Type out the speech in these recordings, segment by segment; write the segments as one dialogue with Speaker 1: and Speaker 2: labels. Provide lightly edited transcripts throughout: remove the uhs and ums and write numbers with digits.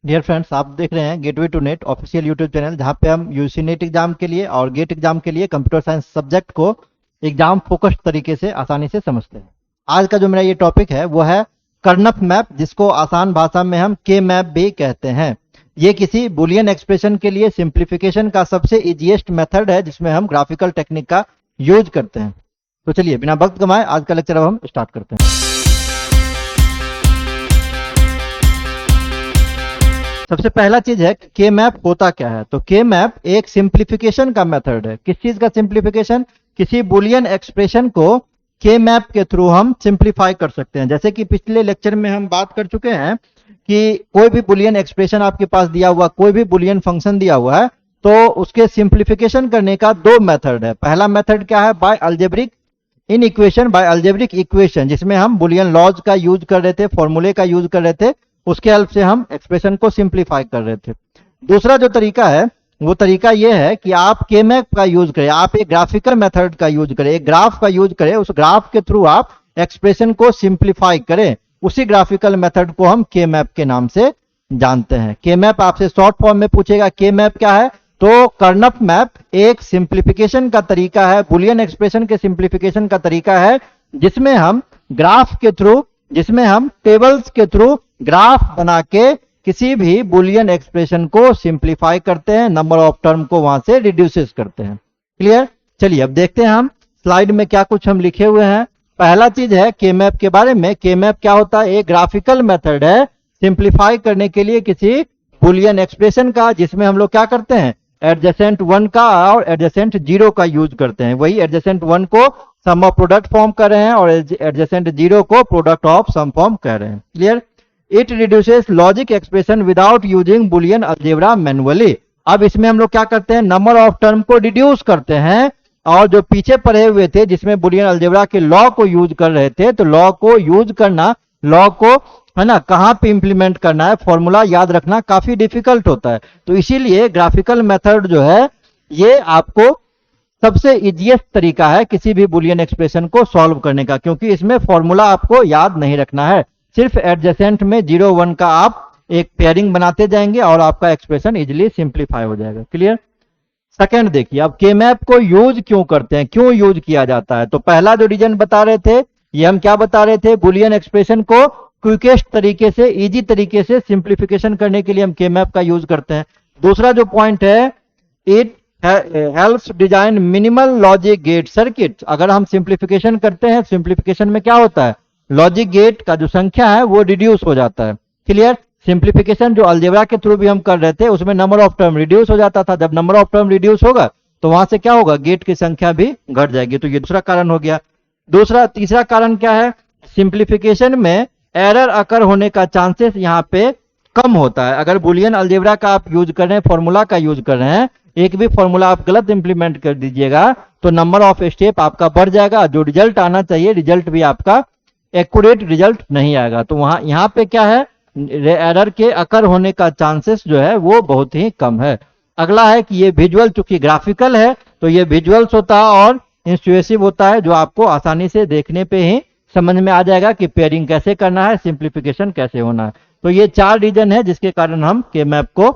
Speaker 1: Dear friends, आप देख रहे हैं gateway to net official YouTube channel, जहां पे हम यूजी नेट एग्जाम के लिए और गेट एग्जाम के लिए कंप्यूटर साइंस सब्जेक्ट को एग्जाम फोकस्ड तरीके से आसानी से समझते हैं। आज का जो मेरा ये टॉपिक है वो है कर्नफ मैप, जिसको आसान भाषा में हम के मैप भी कहते हैं। ये किसी बुलियन एक्सप्रेशन के लिए सिंप्लीफिकेशन का सबसे इजीएस्ट मेथड है, जिसमें हम ग्राफिकल टेक्निक का यूज करते हैं। तो चलिए बिना वक्त गंवाए आज का लेक्चर अब हम स्टार्ट करते हैं। सबसे पहला चीज है के मैप होता क्या है। तो के मैप एक सिंप्लीफिकेशन का मेथड है। किस चीज का सिंप्लीफिकेशन? किसी बुलियन एक्सप्रेशन को के मैप के थ्रू हम सिंप्लीफाई कर सकते हैं। जैसे कि पिछले लेक्चर में हम बात कर चुके हैं कि कोई भी बुलियन एक्सप्रेशन आपके पास दिया हुआ, कोई भी बुलियन फंक्शन दिया हुआ है, तो उसके सिंप्लीफिकेशन करने का दो मेथड है। पहला मेथड क्या है? By algebraic in equation, by algebraic equation, जिसमें हम बुलियन लॉज का यूज कर रहे थे, फॉर्मूले का यूज कर रहे थे, उसके हेल्प से हम एक्सप्रेशन को सिंप्लीफाई कर रहे थे। दूसरा जो तरीका है वो तरीका ये है कि आप के मैप का यूज करें, आप एक ग्राफिकल मेथड का यूज करें, एक ग्राफ का यूज करें, उस ग्राफ के थ्रू आप एक्सप्रेशन को सिंप्लीफाई करें। उसी ग्राफिकल मेथड को हम के मैप के नाम से जानते हैं। के मैप आपसे शॉर्ट फॉर्म में पूछेगा के मैप क्या है, तो कर्नफ मैप एक सिंप्लीफिकेशन का तरीका है, बुलियन एक्सप्रेशन के सिंप्लीफिकेशन का तरीका है, जिसमें हम ग्राफ के थ्रू, जिसमें हम टेबल्स के थ्रू ग्राफ बना के किसी भी बुलियन एक्सप्रेशन को सिंप्लीफाई करते हैं, नंबर ऑफ टर्म को वहां से रिड्यूसेस करते हैं। क्लियर? चलिए अब देखते हैं हम स्लाइड में क्या कुछ हम लिखे हुए हैं। पहला चीज है के मैप के बारे में। के मैप क्या होता है? एक ग्राफिकल मेथड है सिंप्लीफाई करने के लिए किसी बुलियन एक्सप्रेशन का, जिसमें हम लोग क्या करते हैं? एडजेसेंट 1 का और एडजेसेंट 0 का यूज करते हैं। वही एडजेसेंट 1 को सम ऑफ प्रोडक्ट फॉर्म कर रहे हैं और एडजेसेंट 0 को प्रोडक्ट ऑफ सम फॉर्म कर रहे हैं। Clear? It reduces logic expression without using Boolean algebra manually. अब इसमें हम लोग क्या करते हैं? नंबर ऑफ टर्म को रिड्यूस करते हैं, और जो पीछे पढ़े हुए थे जिसमें बुलियन अलजेब्रा के लॉ को यूज कर रहे थे, तो लॉ को यूज करना, लॉ को है ना कहां पे इंप्लीमेंट करना है, फॉर्मूला याद रखना काफी डिफिकल्ट होता है। तो इसीलिए ग्राफिकल मेथड जो है ये आपको सबसे इजीएस्ट तरीका है किसी भी बुलियन एक्सप्रेशन को सॉल्व करने का, क्योंकि इसमें फॉर्मूला आपको याद नहीं रखना है। सिर्फ एडजेसेंट में 0 1 का आप एक पेयरिंग बनाते जाएंगे और आपका एक्सप्रेशन इजीली सिंप्लीफाई हो जाएगा। क्लियर? सेकंड देखिए, अब के मैप को यूज क्यों करते हैं, क्यों यूज किया जाता है। तो पहला जो रीजन बता रहे थे, ये हम क्या बता रहे थे? बुलियन एक्सप्रेशन को क्विकेस्ट तरीके से, इजी तरीके से सिंप्लीफिकेशन करने के लिए हम के मैप का यूज करते हैं। दूसरा जो पॉइंट है, it helps design minimal logic gate circuit. अगर हम सिंप्लीफिकेशन करते हैं, सिंप्लीफिकेशन में क्या होता है? लॉजिक गेट का जो संख्या है वो रिड्यूस हो जाता है। क्लियर? सिंप्लीफिकेशन जो अलजेब्रा के थ्रू भी हम कर रहे थे, उसमें नंबर ऑफ टर्म रिड्यूस हो जाता था। जब नंबर ऑफ टर्म रिड्यूस होगा तो वहां से क्या होगा? गेट की संख्या भी घट जाएगी। तो ये दूसरा कारण हो गया। तीसरा कारण क्या है? सिंप्लीफिकेशन में एरर अकर होने का चांसेस यहाँ पे कम होता है। अगर बुलियन अलजेब्रा का आप यूज कर रहे हैं, फॉर्मूला का यूज कर रहे हैं, एक भी फॉर्मूला आप गलत इंप्लीमेंट कर दीजिएगा तो नंबर ऑफ स्टेप आपका बढ़ जाएगा। जो रिजल्ट आना चाहिए, रिजल्ट भी आपका एक्यूरेट रिजल्ट नहीं आएगा। तो वहां यहाँ पे क्या है? एरर के अकर होने का चांसेस जो है वो बहुत ही कम है। अगला है कि ये विजुअल, चूंकि ग्राफिकल है तो ये विजुअल्स होता है और इंस्ट्यूटिव होता है, जो आपको आसानी से देखने पे ही समझ में आ जाएगा कि पेयरिंग कैसे करना है, सिंप्लीफिकेशन कैसे होना है। तो ये 4 रीजन है जिसके कारण हम के मैप को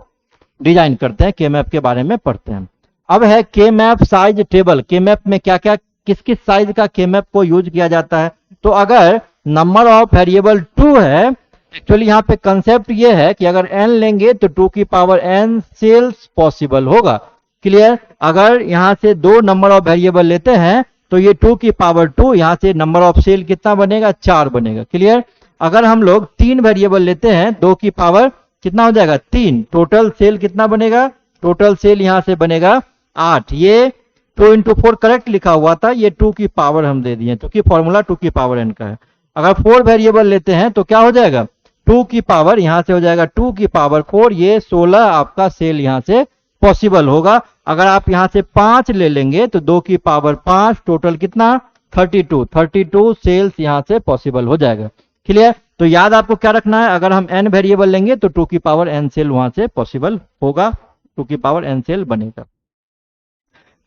Speaker 1: डिजाइन करते हैं, के मैप के बारे में पढ़ते हैं। अब है के मैप साइज टेबल। के मैप में क्या क्या, किस किस साइज का के मैप को यूज किया जाता है। तो अगर नंबर ऑफ वेरिएबल 2 है, एक्चुअली यहाँ पे कंसेप्ट ये है कि अगर n लेंगे तो 2 की पावर n सेल्स पॉसिबल होगा। क्लियर? अगर यहाँ से 2 नंबर ऑफ वेरिएबल लेते हैं तो ये 2 की पावर 2, यहाँ से नंबर ऑफ सेल कितना बनेगा? 4 बनेगा। क्लियर? अगर हम लोग 3 वेरिएबल लेते हैं, 2 की पावर कितना हो जाएगा? 3, टोटल सेल कितना बनेगा? टोटल सेल यहाँ से बनेगा 8। ये 2 into 4 करेक्ट लिखा हुआ था, ये 2 की पावर हम दे दिए क्योंकि फॉर्मूला 2 की पावर n का है। अगर 4 वेरिएबल लेते हैं तो क्या हो जाएगा? 2 की पावर यहां से हो जाएगा 2 की पावर 4, ये 16 आपका सेल यहां से पॉसिबल होगा। अगर आप यहां से 5 ले लेंगे तो 2 की पावर 5, टोटल कितना? 32 सेल्स यहां से पॉसिबल हो जाएगा। क्लियर? तो याद आपको क्या रखना है? अगर हम n वेरिएबल लेंगे तो 2 की पावर n सेल वहां से पॉसिबल होगा, 2 की पावर n सेल बनेगा।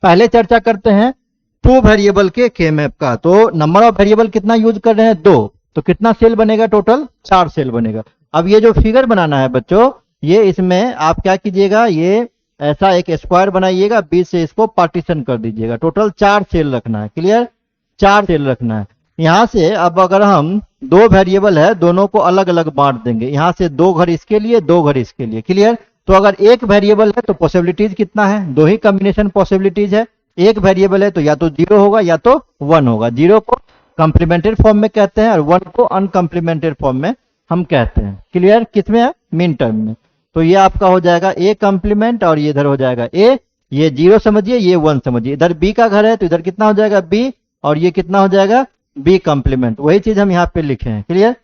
Speaker 1: पहले चर्चा करते हैं 2 वेरिएबल के मैप का। तो नंबर ऑफ वेरिएबल कितना यूज कर रहे हैं? 2, तो कितना सेल बनेगा? टोटल 4 सेल बनेगा। अब ये जो फिगर बनाना है बच्चों, ये इसमें आप क्या कीजिएगा, ये ऐसा एक स्क्वायर बनाइएगा, बीच से इसको पार्टीशन कर दीजिएगा। टोटल 4 सेल रखना है, क्लियर, 4 सेल रखना है। यहाँ से अब अगर हम 2 वेरिएबल है, दोनों को अलग अलग बांट देंगे, यहाँ से 2 घर इसके लिए, 2 घर इसके लिए, क्लियर। तो अगर एक वेरिएबल है तो पॉसिबिलिटीज कितना है, 2 ही कॉम्बिनेशन पॉसिबिलिटीज है। एक वेरिएबल है तो या तो 0 होगा या तो 1 होगा। 0 को कॉम्प्लीमेंटेड फॉर्म में कहते हैं और 1 को अनकॉम्प्लीमेंटेड फॉर्म में हम कहते हैं, क्लियर। किसमें है, मीन टर्म में। तो ये आपका हो जाएगा ए कॉम्प्लीमेंट और ये इधर हो जाएगा ए, ये 0 समझिए, ये 1 समझिए। इधर बी का घर है तो इधर कितना हो जाएगा बी, और ये कितना हो जाएगा बी कॉम्प्लीमेंट। वही चीज हम यहाँ पे लिखे हैं, क्लियर।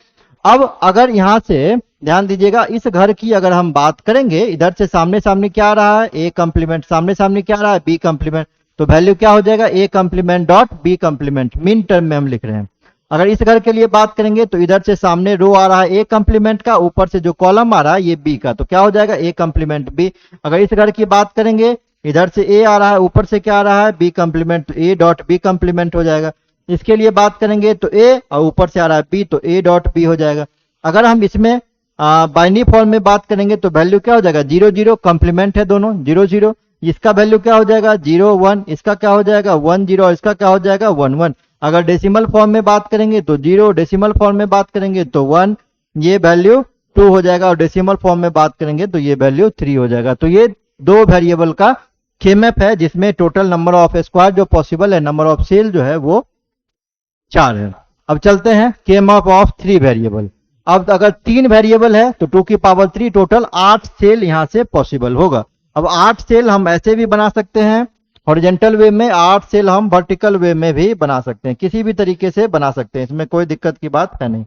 Speaker 1: अब अगर यहाँ से ध्यान दीजिएगा, इस घर की अगर हम बात करेंगे, इधर से सामने सामने क्या आ रहा है, ए कॉम्प्लीमेंट, सामने सामने क्या आ रहा है, बी कॉम्प्लीमेंट। तो वैल्यू क्या हो जाएगा, A complement dot B complement, minterm में हम लिख रहे हैं। अगर इस घर के लिए बात करेंगे तो इधर से सामने रो आ रहा है ए कॉम्प्लीमेंट का, ऊपर से जो कॉलम आ रहा है ये बी का, तो क्या हो जाएगा ए कॉम्प्लीमेंट बी। अगर इस घर की बात करेंगे, इधर से ए आ रहा है, ऊपर से क्या आ रहा है बी कॉम्प्लीमेंट, तो ए डॉट बी कॉम्प्लीमेंट हो जाएगा। इसके लिए बात करेंगे तो ए और ऊपर से आ रहा है बी, तो ए डॉट बी हो जाएगा। अगर हम इसमें बाइनरी फॉर्म में बात करेंगे तो वैल्यू क्या हो जाएगा 0 0, कॉम्प्लीमेंट है दोनों 0 0। इसका वैल्यू क्या हो जाएगा 0 1, इसका क्या हो जाएगा 1 0 और इसका क्या हो जाएगा 1 1। अगर डेसिमल फॉर्म में बात करेंगे तो 0, डेसिमल फॉर्म में बात करेंगे तो 1, ये वैल्यू 2 हो जाएगा, और डेसिमल फॉर्म में बात करेंगे तो ये वैल्यू 3 हो जाएगा। तो ये 2 वेरिएबल का केमैप है, जिसमें टोटल नंबर ऑफ स्क्वायर जो पॉसिबल है, नंबर ऑफ सेल जो है वो 4 है। अब चलते हैं केमैप ऑफ 3 वेरिएबल। अब अगर 3 वेरिएबल है तो 2 की पावर 3, टोटल 8 सेल यहां से पॉसिबल होगा। अब 8 सेल हम ऐसे भी बना सकते हैं हॉरिजॉन्टल वे में, 8 सेल हम वर्टिकल वे में भी बना सकते हैं, किसी भी तरीके से बना सकते हैं, इसमें कोई दिक्कत की बात है नहीं,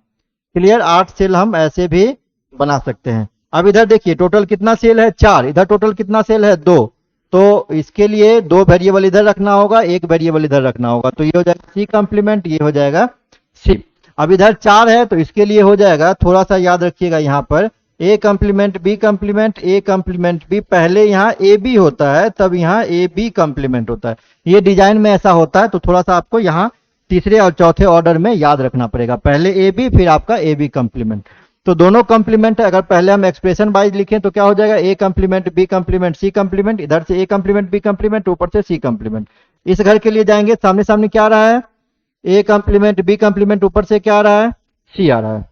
Speaker 1: क्लियर। 8 सेल हम ऐसे भी बना सकते हैं। अब इधर देखिए टोटल कितना सेल है 4, इधर टोटल कितना सेल है 2, तो इसके लिए 2 वेरिएबल इधर रखना होगा, 1 वेरिएबल इधर रखना होगा, तो ये हो जाएगा सी कॉम्प्लीमेंट, ये हो जाएगा सी। अब इधर 4 है तो इसके लिए हो जाएगा, थोड़ा सा याद रखिएगा यहाँ पर, A complement B complement, A complement B, पहले यहाँ ए बी होता है तब यहाँ ए बी कॉम्प्लीमेंट होता है। ये डिजाइन में ऐसा होता है, तो थोड़ा सा आपको यहाँ तीसरे और चौथे ऑर्डर में याद रखना पड़ेगा, पहले ए बी फिर आपका ए बी कॉम्प्लीमेंट। तो दोनों कॉम्प्लीमेंट है, अगर पहले हम एक्सप्रेशन वाइज लिखें तो क्या हो जाएगा A complement B complement C complement, इधर से ए कॉम्प्लीमेंट बी कॉम्प्लीमेंट, ऊपर से सी कॉम्प्लीमेंट। इस घर के लिए जाएंगे, सामने सामने क्या आ रहा है ए कॉम्प्लीमेंट बी कॉम्प्लीमेंट, ऊपर से क्या आ रहा है सी आ रहा है,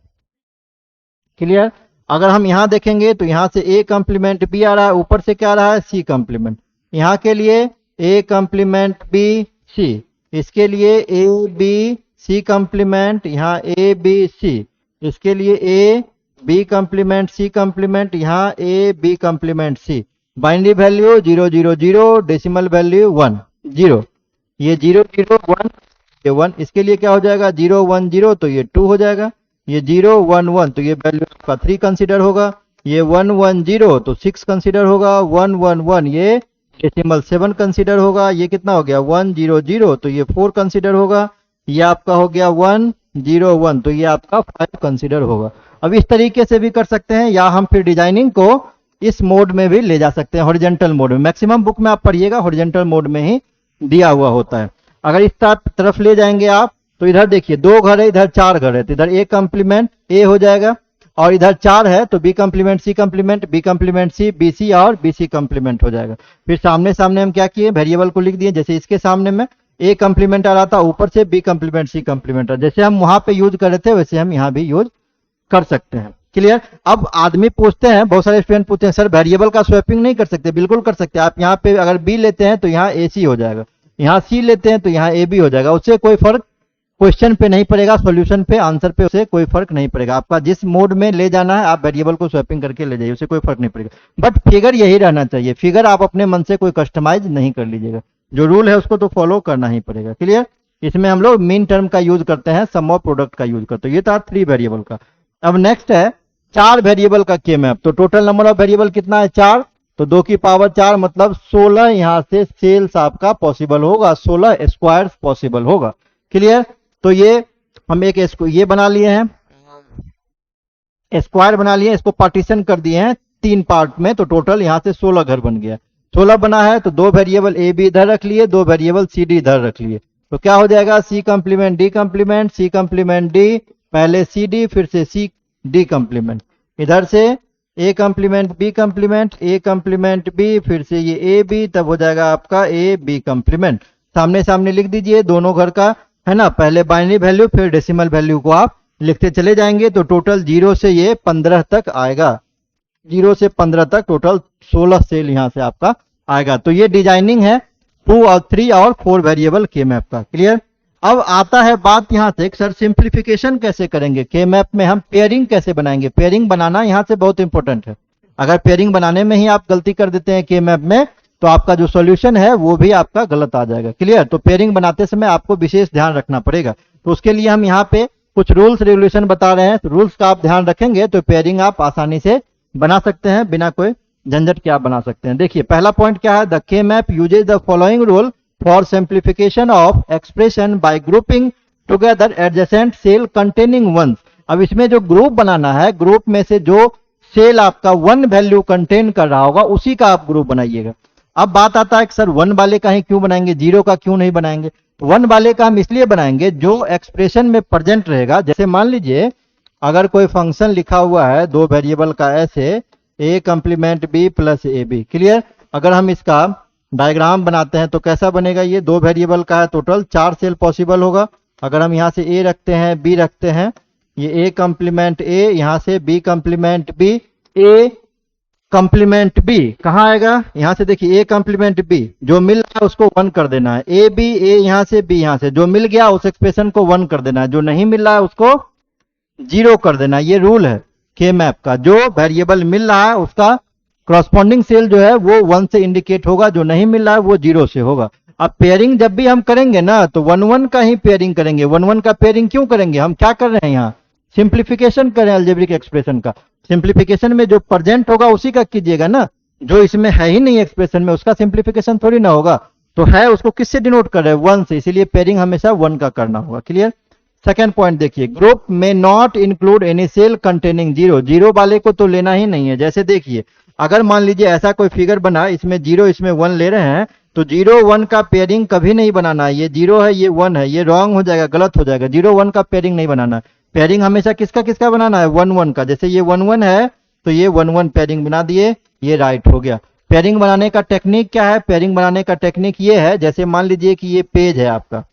Speaker 1: क्लियर। अगर हम यहां देखेंगे तो यहां से ए कॉम्प्लीमेंट बी आ रहा है, ऊपर से क्या आ रहा है सी कॉम्प्लीमेंट। यहां के लिए ए कॉम्प्लीमेंट बी सी, इसके लिए ए बी सी कॉम्प्लीमेंट, यहाँ ए बी सी, इसके लिए A B complement C complement, यहाँ A B complement C. Binary value 0 0 0, decimal value 1 0, ये 0 0 1 ये 1, इसके लिए क्या हो जाएगा 0 1 0, तो ये 2 हो जाएगा, ये 0 1 1 तो ये वैल्यू का 3 कंसीडर होगा, ये 1 1 0 तो 6 कंसीडर होगा, 1 1 1 ये डेसिमल 7 कंसीडर होगा, ये कितना हो गया 1 0 0 तो ये 4 कंसीडर होगा, ये आपका हो गया 1 0 1 तो ये आपका 5 कंसीडर होगा। अब इस तरीके से भी कर सकते हैं, या हम फिर डिजाइनिंग को इस मोड में भी ले जा सकते हैं, हॉरिजॉन्टल मोड में। मैक्सिमम बुक में आप पढ़िएगा हॉरिजॉन्टल मोड में ही दिया हुआ होता है। अगर इस तरफ ले जाएंगे आप तो इधर देखिए 2 घर है, इधर 4 घर है, तो इधर ए कॉम्प्लीमेंट ए हो जाएगा, और इधर 4 है तो B complement C complement, B complement C B C और बी सी कॉम्प्लीमेंट हो जाएगा। फिर सामने सामने हम क्या किए वेरिएबल को लिख दिए, जैसे इसके सामने में ए कॉम्प्लीमेंट आ रहा था, ऊपर से बी कॉम्प्लीमेंट सी कॉम्प्लीमेंट, जैसे हम वहां पे यूज कर रहे थे वैसे हम यहाँ भी यूज कर सकते हैं, क्लियर। अब आदमी पूछते हैं, बहुत सारे स्टूडेंट पूछते हैं सर वेरिएबल का स्वैपिंग नहीं कर सकते? बिल्कुल कर सकते हैं आप। यहाँ पे अगर बी लेते हैं तो यहाँ ए सी हो जाएगा, यहाँ सी लेते हैं तो यहाँ ए बी हो जाएगा, उससे कोई फर्क क्वेश्चन पे नहीं पड़ेगा, सॉल्यूशन पे आंसर पे उससे कोई फर्क नहीं पड़ेगा। आपका जिस मोड में ले जाना है आप वेरिएबल को स्वैपिंग करके ले जाइए, उससे कोई फर्क नहीं पड़ेगा, बट फिगर यही रहना चाहिए। फिगर आप अपने मन से कोई कस्टमाइज नहीं कर लीजिएगा, जो रूल है उसको तो फॉलो करना ही पड़ेगा, क्लियर। इसमें हम लोग मीन टर्म का यूज करते हैं, सम ऑफ प्रोडक्ट का यूज करते हैं। ये था 3 वेरिएबल का। अब नेक्स्ट है 4 वेरिएबल का केमैप। तो टोटल नंबर ऑफ वेरिएबल कितना है 4, तो 2 की पावर 4 मतलब 16 यहां से सेल्स आपका पॉसिबल होगा, 16 स्क्वायर्स पॉसिबल होगा, क्लियर। तो ये हम एक ये बना लिए हैं, स्क्वायर बना लिए, इसको पार्टीशन कर दिए हैं 3 पार्ट में, तो टोटल यहां से 16 घर बन गया। 16 बना है तो 2 वेरिएबल ए बी इधर रख लिए, 2 वेरिएबल सी डी इधर रख लिए, तो क्या हो जाएगा C complement D complement, C complement D, पहले सी डी फिर से सी डी कॉम्प्लीमेंट, इधर से A complement B complement, A complement B, फिर से ये ए बी, तब हो जाएगा आपका ए बी कम्प्लीमेंट। सामने सामने लिख दीजिए दोनों घर का, है ना, पहले बाइनरी वैल्यू फिर डेसिमल वैल्यू को आप लिखते चले जाएंगे, तो टोटल 0 से ये 15 तक आएगा। 0 से 15 तक टोटल 16 सेल यहां से आपका आएगा। तो ये डिजाइनिंग है 2 और 3 और 4 वेरिएबल के मैप का। क्लियर। अब आता है बात यहां से, सर सिंप्लीफिकेशन कैसे करेंगे के मैप में, हम पेयरिंग कैसे बनाएंगे। पेयरिंग बनाना यहां से बहुत इंपॉर्टेंट है। अगर पेयरिंग बनाने में ही आप गलती कर देते हैं के मैप में, तो आपका जो सॉल्यूशन है वो भी आपका गलत आ जाएगा। क्लियर। तो पेयरिंग बनाते समय आपको विशेष ध्यान रखना पड़ेगा। तो उसके लिए हम यहाँ पे कुछ रूल्स रेगुलेशन बता रहे हैं, तो रूल्स का आप ध्यान रखेंगे तो पेयरिंग आप आसानी से बना सकते हैं, बिना कोई झंझट के आप बना सकते हैं। देखिए पहला पॉइंट क्या है, the K map uses the following rule for simplification of expression by grouping together adjacent cell containing ones. अब इसमें जो ग्रुप बनाना है, ग्रुप में से जो सेल आपका 1 वैल्यू कंटेन कर रहा होगा उसी का आप ग्रुप बनाइएगा। अब बात आता है कि सर 1 वाले का ही क्यों बनाएंगे, 0 का क्यों नहीं बनाएंगे। 1 वाले का हम इसलिए बनाएंगे जो एक्सप्रेशन में प्रेजेंट रहेगा। जैसे मान लीजिए अगर कोई फंक्शन लिखा हुआ है 2 वेरिएबल का ऐसे, A complement B plus A B. Clear. अगर हम इसका डायग्राम बनाते हैं तो कैसा बनेगा, ये 2 वेरिएबल का है, टोटल 4 सेल पॉसिबल होगा। अगर हम यहाँ से ए रखते हैं बी रखते हैं, ये ए कम्प्लीमेंट ए, यहाँ से B complement B, A complement B कहाँ आएगा, यहाँ से देखिए ए कम्प्लीमेंट बी, जो मिल रहा है उसको 1 कर देना है। ए बी, ए यहाँ से बी यहाँ से, जो मिल गया उस एक्सप्रेशन को 1 कर देना है, जो नहीं मिल रहा है उसको 0 कर देना। ये रूल है के मैप का। जो वेरिएबल मिल रहा है उसका करस्पॉन्डिंग सेल जो है वो 1 से इंडिकेट होगा, जो नहीं मिल रहा है वो 0 से होगा। अब पेयरिंग जब भी हम करेंगे ना तो 1-1 का ही पेयरिंग करेंगे। 1-1 का पेयरिंग क्यों करेंगे, हम क्या कर रहे हैं यहाँ, सिंप्लीफिकेशन करें अलजेब्रिक एक्सप्रेशन का। सिंप्लीफिकेशन में जो प्रेजेंट होगा उसी का कीजिएगा ना, जो इसमें है ही नहीं एक्सप्रेशन में उसका सिंप्लीफिकेशन थोड़ी ना होगा। तो है उसको किससे डिनोट कर रहे हैं, 1 से, इसीलिए पेयरिंग हमेशा 1 का करना होगा। क्लियर। सेकेंड पॉइंट देखिए, ग्रुप में not include any cell containing 0। 0 वाले को तो लेना ही नहीं है। जैसे देखिए अगर मान लीजिए ऐसा कोई फिगर बना, इसमें 0 इसमें 1 ले रहे हैं, तो 0-1 का पेयरिंग कभी नहीं बनाना है। ये 0 है ये 1 है, ये रॉन्ग हो जाएगा, गलत हो जाएगा। 0-1 का पेयरिंग नहीं बनाना है। पेयरिंग हमेशा किसका किसका बनाना है, 1-1 का। जैसे ये 1-1 है तो ये 1-1 पेयरिंग बना दिए, ये राइट हो गया। पेयरिंग बनाने का टेक्निक क्या है, पेयरिंग बनाने का टेक्निक ये है, जैसे मान लीजिए कि ये पेज है आपका,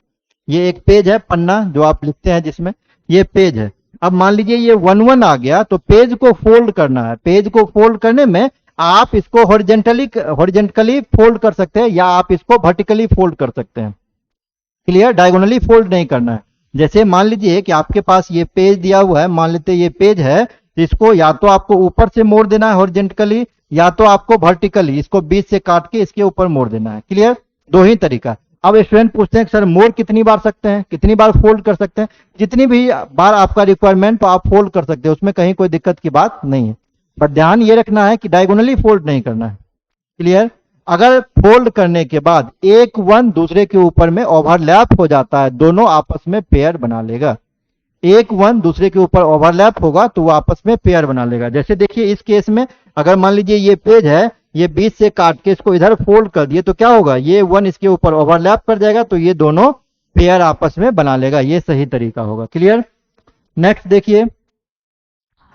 Speaker 1: ये एक पेज है, पन्ना जो आप लिखते हैं जिसमें, ये पेज है। अब मान लीजिए ये 1-1 आ गया, तो पेज को फोल्ड करना है। पेज को फोल्ड करने में आप इसको हॉरिजेंटली फोल्ड कर सकते हैं या आप इसको वर्टिकली फोल्ड कर सकते हैं। क्लियर। डायगोनली फोल्ड नहीं करना है। जैसे मान लीजिए कि आपके पास ये पेज दिया हुआ है, मान लेते ये पेज है, तो इसको या तो आपको ऊपर से मोड़ देना है हॉरिजेंटली, या तो आपको वर्टिकली इसको बीच से काट के इसके ऊपर मोड़ देना है। क्लियर। 2 ही तरीका। अब स्टूडेंट पूछते हैं सर मोड़ कितनी बार सकते हैं, कितनी बार फोल्ड कर सकते हैं। जितनी भी बार आपका रिक्वायरमेंट तो आप फोल्ड कर सकते हैं, उसमें कहीं कोई दिक्कत की बात नहीं है। बट ध्यान ये रखना है कि डायगोनली फोल्ड नहीं करना है। क्लियर। अगर फोल्ड करने के बाद एक 1 दूसरे के ऊपर में ओवरलैप हो जाता है, दोनों आपस में पेयर बना लेगा। एक 1 दूसरे के ऊपर ओवरलैप होगा तो वो आपस में पेयर बना लेगा। जैसे देखिए इस केस में अगर मान लीजिए ये पेज है, ये बीच से काट के इसको इधर फोल्ड कर दिए तो क्या होगा, ये 1 इसके ऊपर ओवरलैप कर जाएगा, तो ये दोनों पेयर आपस में बना लेगा। ये सही तरीका होगा। क्लियर। नेक्स्ट देखिए,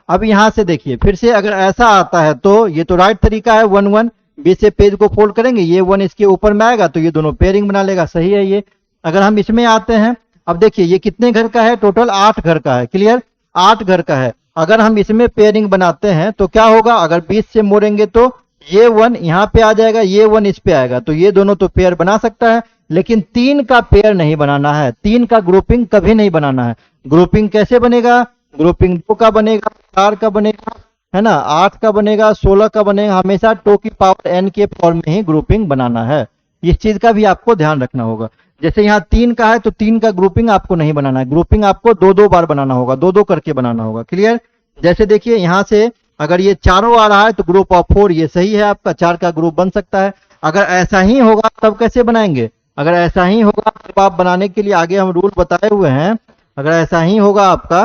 Speaker 1: अब यहां से देखिए फिर से अगर ऐसा आता है तो ये तो राइट तरीका है, 1-1 बीच से पेज को फोल्ड करेंगे, ये 1 इसके ऊपर में आएगा तो ये दोनों पेयरिंग बना लेगा। सही है ये। अगर हम इसमें आते हैं, अब देखिए ये कितने घर का है, टोटल 8 घर का है। क्लियर। 8 घर का है। अगर हम इसमें पेयरिंग बनाते हैं तो क्या होगा, अगर बीच से मोड़ेंगे तो ये 1 यहाँ पे आ जाएगा, ये 1 इस पे आएगा, तो ये दोनों तो पेयर बना सकता है, लेकिन 3 का पेयर नहीं बनाना है। 3 का ग्रुपिंग कभी नहीं बनाना है। ग्रुपिंग कैसे बनेगा, ग्रुपिंग 2 का बनेगा, 4 का बनेगा, है ना, 8 का बनेगा, 16 का बनेगा। हमेशा 2 की पावर n के फॉर्म में ही ग्रुपिंग बनाना है। इस चीज का भी आपको ध्यान रखना होगा। जैसे यहाँ 3 का है तो 3 का ग्रुपिंग आपको नहीं बनाना है, ग्रुपिंग आपको 2-2 बार बनाना होगा, 2-2 करके बनाना होगा। क्लियर। जैसे देखिए यहाँ से अगर ये चारों आ रहा है तो ग्रुप ऑफ 4 ये सही है आपका, 4 का ग्रुप बन सकता है। अगर ऐसा ही होगा तब कैसे बनाएंगे, अगर ऐसा ही होगा तब आप बनाने के लिए आगे हम रूल बताए हुए हैं। अगर ऐसा ही होगा आपका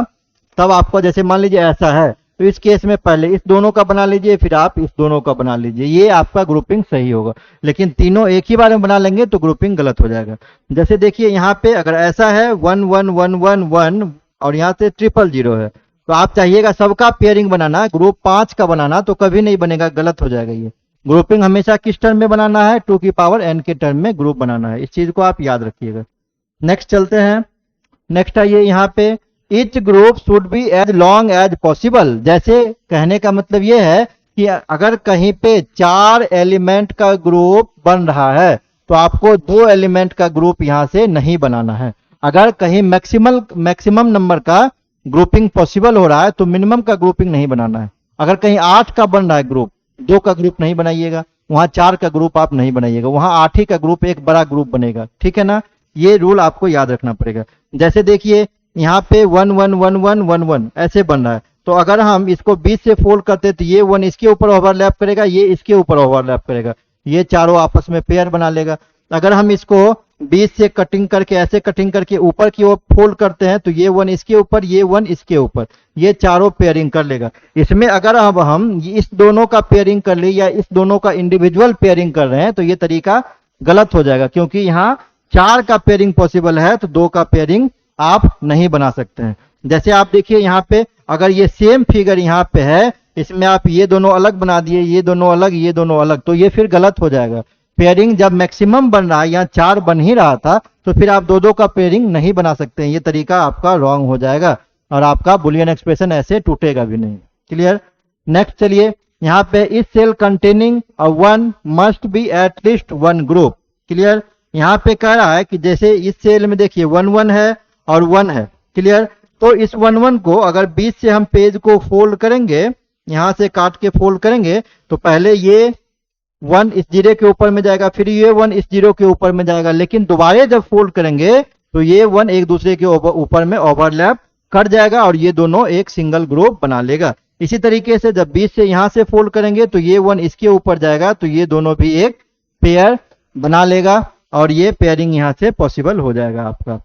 Speaker 1: तब आपको, जैसे मान लीजिए ऐसा है तो इस केस में पहले इस दोनों का बना लीजिए, फिर आप इस दोनों का बना लीजिए, ये आपका ग्रुपिंग सही होगा। लेकिन तीनों एक ही बार में बना लेंगे तो ग्रुपिंग गलत हो जाएगा। जैसे देखिए यहाँ पे अगर ऐसा है 1-1-1-1-1 और यहाँ से 000 है, तो आप चाहिएगा सबका पेयरिंग बनाना, ग्रुप 5 का बनाना, तो कभी नहीं बनेगा, गलत हो जाएगा। ये ग्रुपिंग हमेशा किस टर्म में बनाना है, 2 की पावर n के टर्म में ग्रुप बनाना है, इस चीज को आप याद रखिएगा। नेक्स्ट चलते हैं। नेक्स्ट आइए यहाँ पे, each group should be as long as possible. जैसे कहने का मतलब ये है कि अगर कहीं पे 4 एलिमेंट का ग्रुप बन रहा है तो आपको 2 एलिमेंट का ग्रुप यहां से नहीं बनाना है। अगर कहीं मैक्सिमम नंबर का ग्रुपिंग पॉसिबल हो रहा है तो मिनिमम का ग्रुपिंग नहीं बनाना है। अगर कहीं 8 का बन रहा है ग्रुप, 2 का ग्रुप नहीं बनाइएगा, वहां 4 का ग्रुप आप नहीं बनाइएगा, वहां 8 ही का ग्रुप एक बड़ा ग्रुप बनेगा, ठीक है ना। ये रूल आपको याद रखना पड़ेगा। जैसे देखिए यहाँ पे 1 1 1 1 1 1 ऐसे बन रहा है, तो अगर हम इसको 20 से फोल्ड करते तो ये 1 इसके ऊपर ओवरलैप करेगा, ये इसके ऊपर ओवरलैप करेगा, ये चारों आपस में पेयर बना लेगा। अगर हम इसको 20 से कटिंग करके, ऐसे कटिंग करके ऊपर की ओर फोल्ड करते हैं तो ये 1 इसके ऊपर, ये 1 इसके ऊपर, ये चारों पेयरिंग कर लेगा। इसमें अगर अब हम इस दोनों का पेयरिंग कर ले या इस दोनों का इंडिविजुअल पेयरिंग कर रहे हैं तो ये तरीका गलत हो जाएगा, क्योंकि यहाँ 4 का पेयरिंग पॉसिबल है तो 2 का पेयरिंग आप नहीं बना सकते हैं। जैसे आप देखिए यहाँ पे, अगर ये सेम फिगर यहाँ पे है, इसमें आप ये दोनों अलग बना दिए, ये दोनों अलग, ये दोनों अलग, तो ये फिर गलत हो जाएगा। पेयरिंग जब मैक्सिमम बन रहा है, यहाँ 4 बन ही रहा था, तो फिर आप 2 का पेयरिंग नहीं बना सकते हैं। ये तरीका आपका रॉन्ग हो जाएगा और आपका बुलियन एक्सप्रेशन ऐसे टूटेगा भी नहीं। क्लियर। नेक्स्ट चलिए, यहाँ पे इस cell containing a 1 must be at least 1 group. Clear. यहाँ पे कह रहा है कि जैसे इस सेल में देखिए 1 1 है और 1 है। क्लियर। तो इस 1 1 को अगर 20 से हम पेज को फोल्ड करेंगे, यहां से काट के फोल्ड करेंगे, तो पहले ये 1 इस जीरो के ऊपर में जाएगा, फिर ये 1 इस जीरो के ऊपर में जाएगा, लेकिन दोबारा जब फोल्ड करेंगे तो ये 1 एक दूसरे के ऊपर में ओवरलैप कर जाएगा और ये दोनों एक सिंगल ग्रुप बना लेगा। इसी तरीके से जब 20 से यहां से फोल्ड करेंगे तो ये 1 इसके ऊपर जाएगा, तो ये दोनों भी एक पेयर बना लेगा और ये पेयरिंग यहां से पॉसिबल हो जाएगा आपका।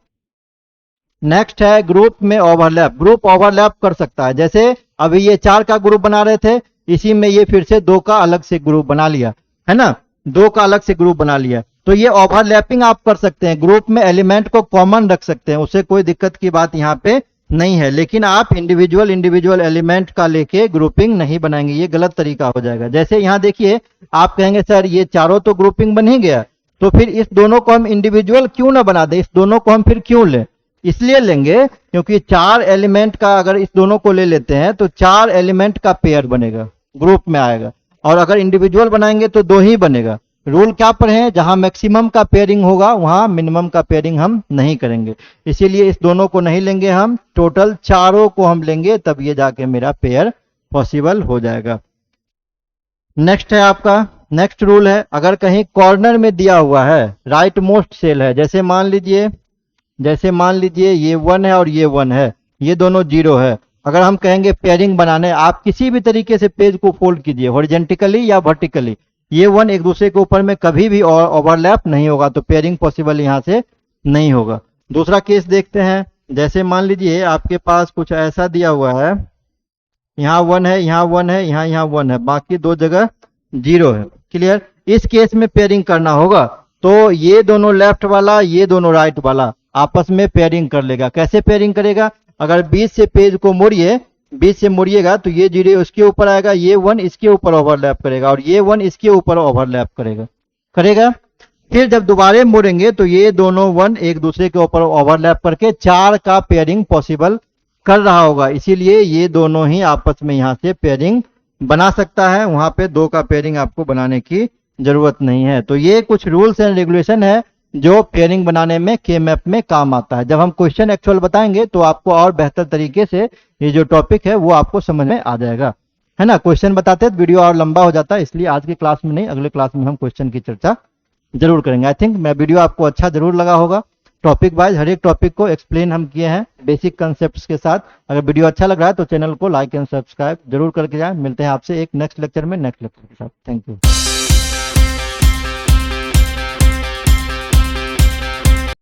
Speaker 1: नेक्स्ट है ग्रुप में ओवरलैप। ग्रुप ओवरलैप कर सकता है, जैसे अभी ये 4 का ग्रुप बना रहे थे, इसी में ये फिर से 2 का अलग से ग्रुप बना लिया है ना, 2 का अलग से ग्रुप बना लिया, तो ये ओवरलैपिंग आप कर सकते हैं। ग्रुप में एलिमेंट को कॉमन रख सकते हैं, उससे कोई दिक्कत की बात यहाँ पे नहीं है, लेकिन आप इंडिविजुअल एलिमेंट का लेके ग्रुपिंग नहीं बनाएंगे, ये गलत तरीका हो जाएगा। जैसे यहाँ देखिए, आप कहेंगे सर ये चारों तो ग्रुपिंग बन ही गया, तो फिर इस दोनों को हम इंडिविजुअल क्यों ना बना दें, इस दोनों को हम फिर क्यों लें। इसलिए लेंगे क्योंकि 4 एलिमेंट का अगर इस दोनों को ले लेते हैं तो 4 एलिमेंट का पेयर बनेगा, ग्रुप में आएगा, और अगर इंडिविजुअल बनाएंगे तो 2 ही बनेगा। रूल क्या पर है, जहां मैक्सिमम का पेयरिंग होगा वहां मिनिमम का पेयरिंग हम नहीं करेंगे, इसीलिए इस दोनों को नहीं लेंगे, हम टोटल चारों को हम लेंगे, तब ये जाके मेरा पेयर पॉसिबल हो जाएगा। नेक्स्ट है आपका, नेक्स्ट रूल है, अगर कहीं कॉर्नर में दिया हुआ है, राइट मोस्ट सेल है, जैसे मान लीजिए ये 1 है और ये 1 है, ये दोनों 0 है। अगर हम कहेंगे पेयरिंग बनाने, आप किसी भी तरीके से पेज को फोल्ड कीजिए, हॉरिजेंटली या वर्टिकली, ये 1 एक दूसरे के ऊपर में कभी भी ओवरलैप नहीं होगा, तो पेयरिंग पॉसिबल यहां से नहीं होगा। दूसरा केस देखते हैं, जैसे मान लीजिए आपके पास कुछ ऐसा दिया हुआ है, यहाँ 1 है, यहाँ 1 है, यहाँ 1 है, बाकी 2 जगह 0 है। क्लियर। इस केस में पेयरिंग करना होगा, तो ये दोनों लेफ्ट वाला, ये दोनों राइट वाला आपस में पेयरिंग कर लेगा। कैसे पेयरिंग करेगा, अगर 20 से पेज को मोड़िए, 20 से मोड़िएगा तो ये 0 उसके ऊपर आएगा, ये 1 इसके ऊपर ओवरलैप करेगा और ये 1 इसके ऊपर ओवरलैप करेगा। फिर जब दोबारा मोड़ेंगे तो ये दोनों 1 एक दूसरे के ऊपर ओवरलैप करके 4 का पेयरिंग पॉसिबल कर रहा होगा, इसीलिए ये दोनों ही आपस में यहां से पेयरिंग बना सकता है, वहां पे 2 का पेयरिंग आपको बनाने की जरूरत नहीं है। तो ये कुछ रूल्स एंड रेगुलेशन है जो पेयरिंग बनाने में के मैप में काम आता है। जब हम क्वेश्चन एक्चुअल बताएंगे तो आपको और बेहतर तरीके से ये जो टॉपिक है वो आपको समझ में आ जाएगा, है ना। क्वेश्चन बताते तो वीडियो और लंबा हो जाता है, इसलिए आज की क्लास में नहीं, अगले क्लास में हम क्वेश्चन की चर्चा जरूर करेंगे। आई थिंक मैं वीडियो आपको अच्छा जरूर लगा होगा। टॉपिक वाइज हर एक टॉपिक को एक्सप्लेन हम किए हैं बेसिक कंसेप्ट के साथ। अगर वीडियो अच्छा लग रहा है तो चैनल को लाइक एंड सब्सक्राइब जरूर करके जाएं। मिलते हैं आपसे एक नेक्स्ट लेक्चर के साथ। Thank you.